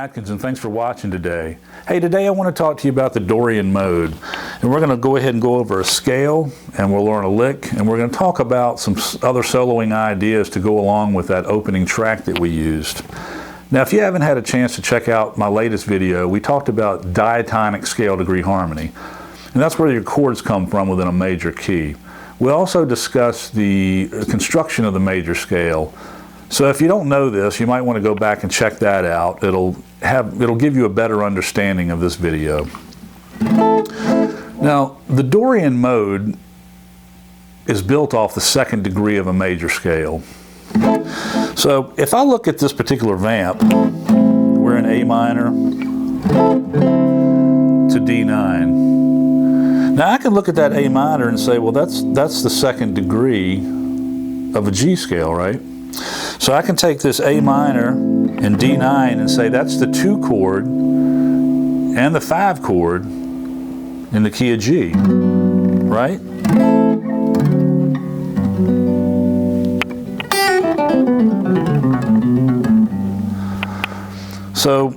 Atkins, and thanks for watching today. Hey, today I want to talk to you about the Dorian Mode. And we're going to go ahead and go over a scale, and we'll learn a lick, and we're going to talk about some other soloing ideas to go along with that opening track that we used. Now, if you haven't had a chance to check out my latest video, we talked about diatonic scale degree harmony. And that's where your chords come from within a major key. We also discussed the construction of the major scale. So if you don't know this, you might want to go back and check that out. It'll give you a better understanding of this video. Now, the Dorian Mode is built off the second degree of a major scale. So if I look at this particular vamp, we're in A minor to D9. Now I can look at that A minor and say, well, that's the second degree of a G scale, right? So I can take this A minor and D9 and say that's the 2 chord and the 5 chord in the key of G, right? So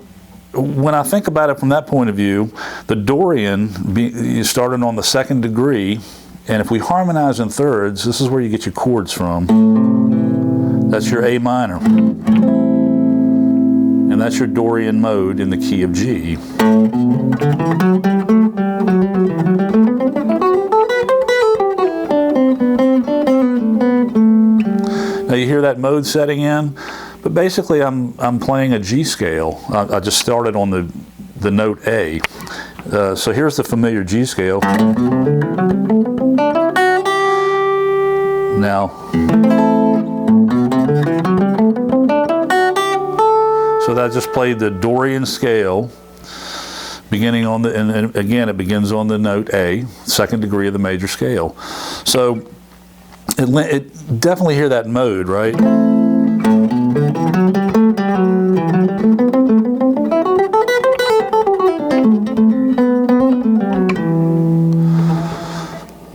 when I think about it from that point of view, the Dorian started on the second degree, and if we harmonize in thirds, this is where you get your chords from. That's your A minor. And that's your Dorian Mode in the key of G. Now you hear that mode setting in? But basically, I'm playing a G scale. I just started on the note A. So here's the familiar G scale. Now, so that just played the Dorian scale, beginning on the, and again it begins on the note A, second degree of the major scale. So it definitely hear that mode, right?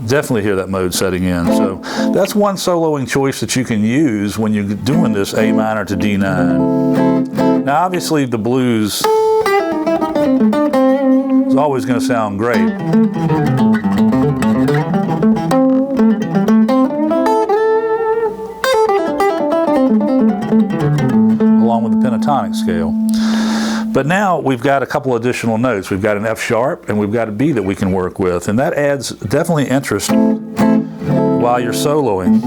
Definitely hear that mode setting in. So that's one soloing choice that you can use when you're doing this A minor to D9. Now obviously the blues is always going to sound great. Along with the pentatonic scale. But now we've got a couple additional notes. We've got an F sharp and we've got a B that we can work with, and that adds definitely interest while you're soloing.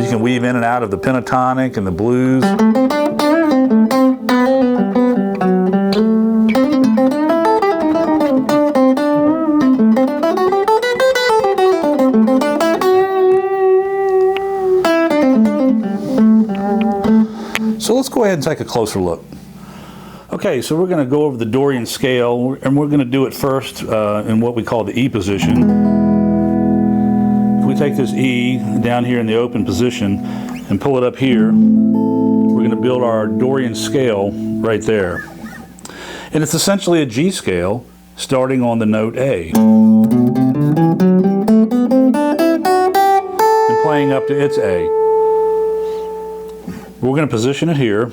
You can weave in and out of the pentatonic and the blues. So let's go ahead and take a closer look. Okay, so we're going to go over the Dorian scale, and we're going to do it first in what we call the E position. If we take this E down here in the open position and pull it up here, we're going to build our Dorian scale right there. And it's essentially a G scale starting on the note A and playing up to its A. We're going to position it here.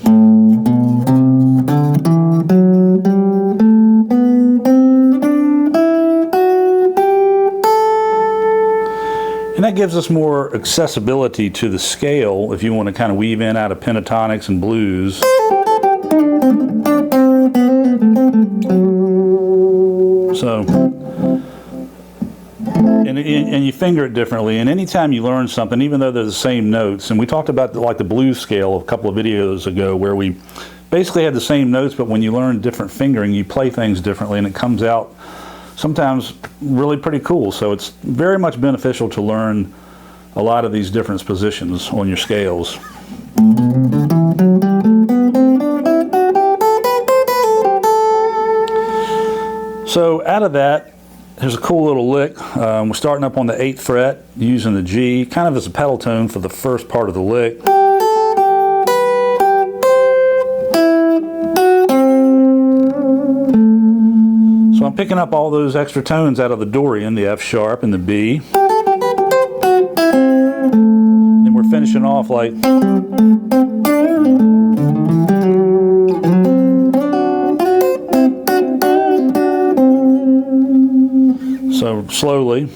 And that gives us more accessibility to the scale if you want to kind of weave in out of pentatonics and blues. So, and you finger it differently. And anytime you learn something, even though they're the same notes, and we talked about like the blues scale a couple of videos ago where we basically had the same notes, but when you learn different fingering, you play things differently, and it comes out sometimes really pretty cool. So it's very much beneficial to learn a lot of these different positions on your scales. So out of that, here's a cool little lick. We're starting up on the 8th fret using the G, kind of as a pedal tone for the first part of the lick. So I'm picking up all those extra tones out of the Dorian, the F sharp and the B. And we're finishing off like. So slowly.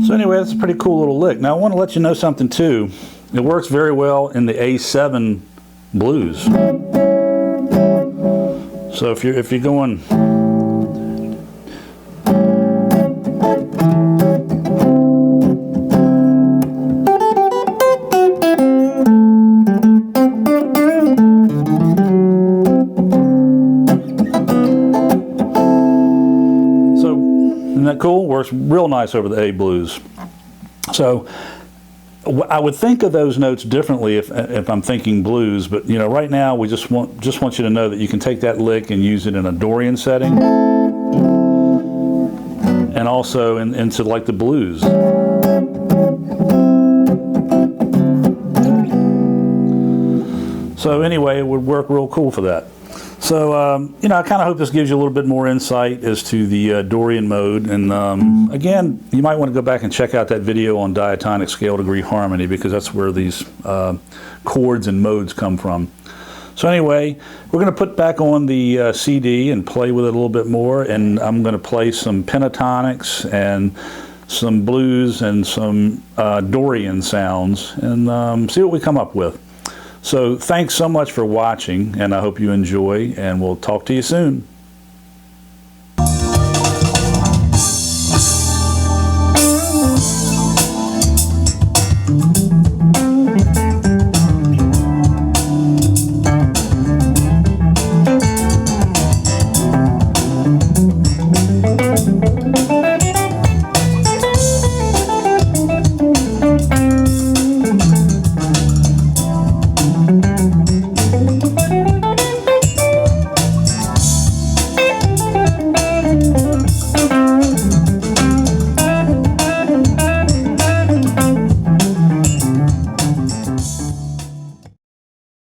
So anyway, that's a pretty cool little lick. Now I want to let you know something too. It works very well in the A7 blues. So if you're going Isn't that cool? Works real nice over the A blues. So I would think of those notes differently if I'm thinking blues, but you know, right now we just want you to know that you can take that lick and use it in a Dorian setting, and also into like the blues. So anyway, it would work real cool for that. So, you know, I kind of hope this gives you a little bit more insight as to the Dorian mode. And again, you might want to go back and check out that video on diatonic scale degree harmony, because that's where these chords and modes come from. So anyway, we're going to put back on the CD and play with it a little bit more. And I'm going to play some pentatonics and some blues and some Dorian sounds, and see what we come up with. So thanks so much for watching, and I hope you enjoy, and we'll talk to you soon.